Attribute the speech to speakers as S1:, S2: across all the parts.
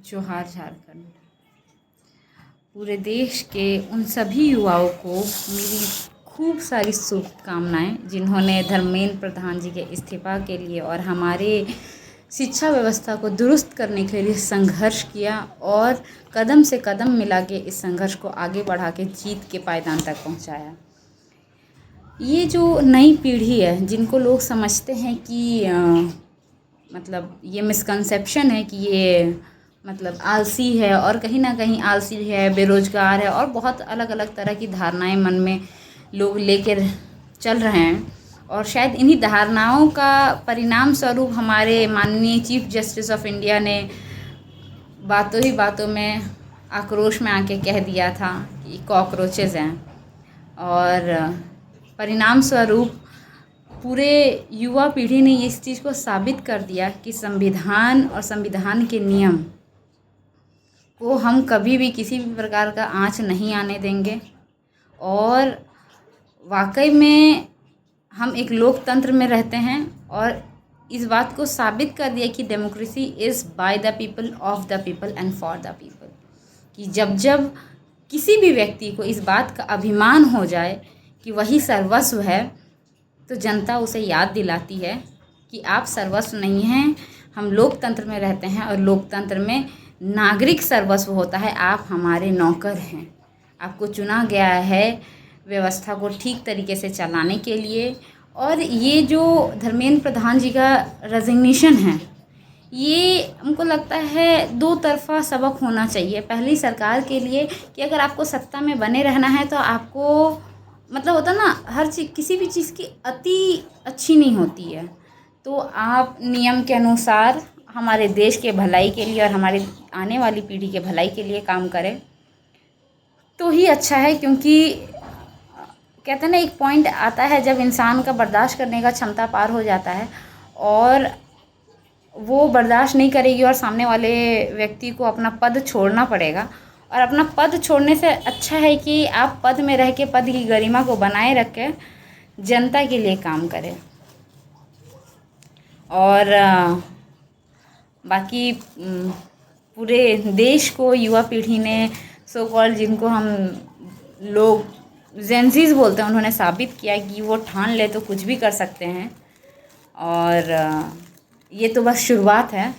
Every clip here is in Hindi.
S1: जोहार झारखंड। पूरे देश के उन सभी युवाओं को मेरी खूब सारी शुभकामनाएं जिन्होंने धर्मेंद्र प्रधान जी के इस्तीफा के लिए और हमारे शिक्षा व्यवस्था को दुरुस्त करने के लिए संघर्ष किया और कदम से कदम मिला के इस संघर्ष को आगे बढ़ा के जीत के पायदान तक पहुंचाया। ये जो नई पीढ़ी है जिनको लोग समझते हैं कि मतलब ये मिसकंसेप्शन है कि ये मतलब आलसी है और कहीं ना कहीं आलसी है, बेरोजगार है और बहुत अलग अलग तरह की धारणाएं मन में लोग लेकर चल रहे हैं। और शायद इन्हीं धारणाओं का परिणाम स्वरूप हमारे माननीय चीफ जस्टिस ऑफ इंडिया ने बातों ही बातों में आक्रोश में आके कह दिया था कि कॉकरोचेज़ हैं, और परिणाम स्वरूप पूरे युवा पीढ़ी ने इस चीज़ को साबित कर दिया कि संविधान और संविधान के नियम को हम कभी भी किसी भी प्रकार का आँच नहीं आने देंगे। और वाकई में हम एक लोकतंत्र में रहते हैं और इस बात को साबित कर दिया कि democracy is by the people, of the people and for the people. कि जब जब किसी भी व्यक्ति को इस बात का अभिमान हो जाए कि वही सर्वस्व है, तो जनता उसे याद दिलाती है कि आप सर्वस्व नहीं हैं, हम लोकतंत्र में रहते हैं और लोकतंत्र में नागरिक सर्वस्व होता है। आप हमारे नौकर हैं, आपको चुना गया है व्यवस्था को ठीक तरीके से चलाने के लिए। और ये जो धर्मेंद्र प्रधान जी का रेजिग्नेशन है, ये हमको लगता है दो तरफा सबक होना चाहिए। पहली सरकार के लिए कि अगर आपको सत्ता में बने रहना है तो आपको मतलब होता ना, हर चीज़ किसी भी चीज़ की अति अच्छी नहीं होती है, तो आप नियम के अनुसार हमारे देश के भलाई के लिए और हमारे आने वाली पीढ़ी के भलाई के लिए काम करें तो ही अच्छा है। क्योंकि कहते हैं ना, एक पॉइंट आता है जब इंसान का बर्दाश्त करने का क्षमता पार हो जाता है और वो बर्दाश्त नहीं करेगी और सामने वाले व्यक्ति को अपना पद छोड़ना पड़ेगा। और अपना पद छोड़ने से अच्छा है कि आप पद में रह के पद की गरिमा को बनाए रख के जनता के लिए काम करें। और बाकी पूरे देश को युवा पीढ़ी ने सो कॉल्ड, जिनको हम लोग जेंजीज बोलते हैं, उन्होंने साबित किया कि वो ठान ले तो कुछ भी कर सकते हैं। और ये तो बस शुरुआत है।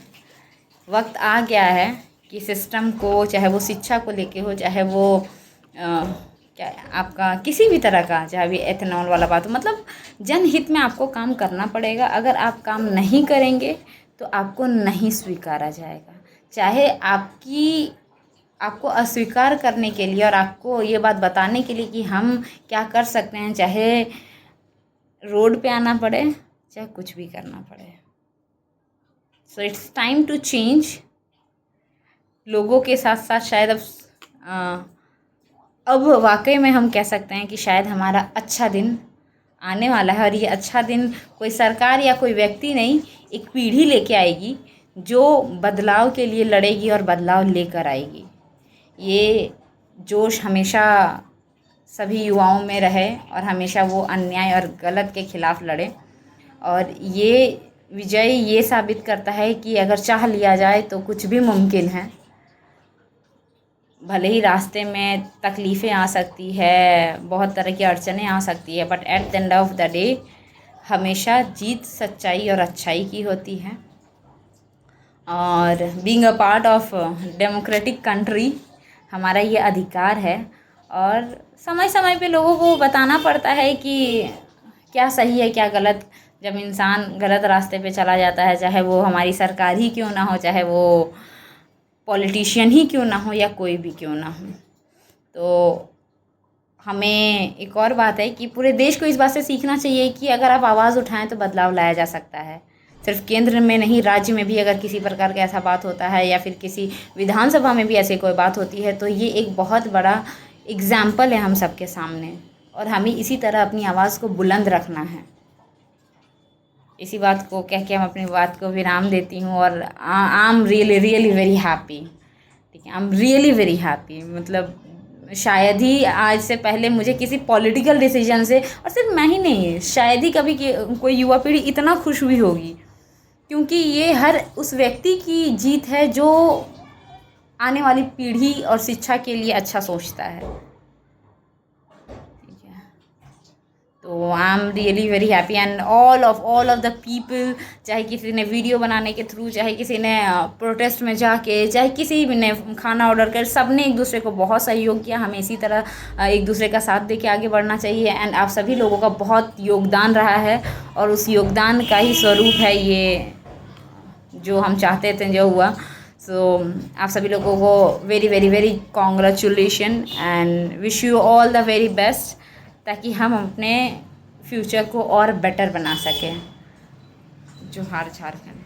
S1: वक्त आ गया है कि सिस्टम को, चाहे वो शिक्षा को लेके हो, चाहे वो क्या आपका किसी भी तरह का, चाहे भी एथेनॉल वाला बात हो, मतलब जनहित में आपको काम करना पड़ेगा। अगर आप काम नहीं करेंगे तो आपको नहीं स्वीकारा जाएगा। चाहे आपको अस्वीकार करने के लिए और आपको ये बात बताने के लिए कि हम क्या कर सकते हैं, चाहे रोड पे आना पड़े, चाहे कुछ भी करना पड़े। So it's time to change. लोगों के साथ साथ शायद अब वाकई में हम कह सकते हैं कि शायद हमारा अच्छा दिन आने वाला है। और ये अच्छा दिन कोई सरकार या कोई व्यक्ति नहीं, एक पीढ़ी लेके आएगी जो बदलाव के लिए लड़ेगी और बदलाव लेकर आएगी। ये जोश हमेशा सभी युवाओं में रहे और हमेशा वो अन्याय और गलत के खिलाफ लड़े। और ये विजय ये साबित करता है कि अगर चाह लिया जाए तो कुछ भी मुमकिन है। भले ही रास्ते में तकलीफ़ें आ सकती है, बहुत तरह की अड़चनें आ सकती है, but at the end of the day हमेशा जीत सच्चाई और अच्छाई की होती है। और being a part of democratic country हमारा ये अधिकार है। और समय समय पे लोगों को बताना पड़ता है कि क्या सही है क्या गलत। जब इंसान गलत रास्ते पे चला जाता है, चाहे वो हमारी सरकार ही क्यों ना हो, चाहे वो पॉलिटिशियन ही क्यों ना हो, या कोई भी क्यों ना हो, तो हमें एक और बात है कि पूरे देश को इस बात से सीखना चाहिए कि अगर आप आवाज़ उठाएं तो बदलाव लाया जा सकता है। सिर्फ केंद्र में नहीं, राज्य में भी अगर किसी प्रकार का ऐसा बात होता है या फिर किसी विधानसभा में भी ऐसी कोई बात होती है, तो ये एक बहुत बड़ा एग्जाम्पल है हम सबके सामने। और हमें इसी तरह अपनी आवाज़ को बुलंद रखना है। इसी बात को कह के हम अपनी बात को विराम देती हूँ। और I am really really very happy. ठीक है, I am really very happy. मतलब शायद ही आज से पहले मुझे किसी पॉलिटिकल डिसीजन से, और सिर्फ मैं ही नहीं, शायद ही कभी कोई युवा पीढ़ी इतना खुश हुई होगी, क्योंकि ये हर उस व्यक्ति की जीत है जो आने वाली पीढ़ी और शिक्षा के लिए अच्छा सोचता है। ठीक है, तो I am really very happy and all of the people, चाहे किसी ने वीडियो बनाने के थ्रू, चाहे किसी ने प्रोटेस्ट में जाके, चाहे किसी भी ने खाना ऑर्डर कर, सब ने एक दूसरे को बहुत सहयोग किया। हमें इसी तरह एक दूसरे का साथ दे के आगे बढ़ना चाहिए एंड आप सभी लोगों का बहुत योगदान रहा है और उस योगदान का ही स्वरूप है ये जो हम चाहते थे जो हुआ। सो आप सभी लोगों को very very very congratulation and wish you all the very best, ताकि हम अपने फ्यूचर को और बेटर बना सकें। जोहार झारखंड।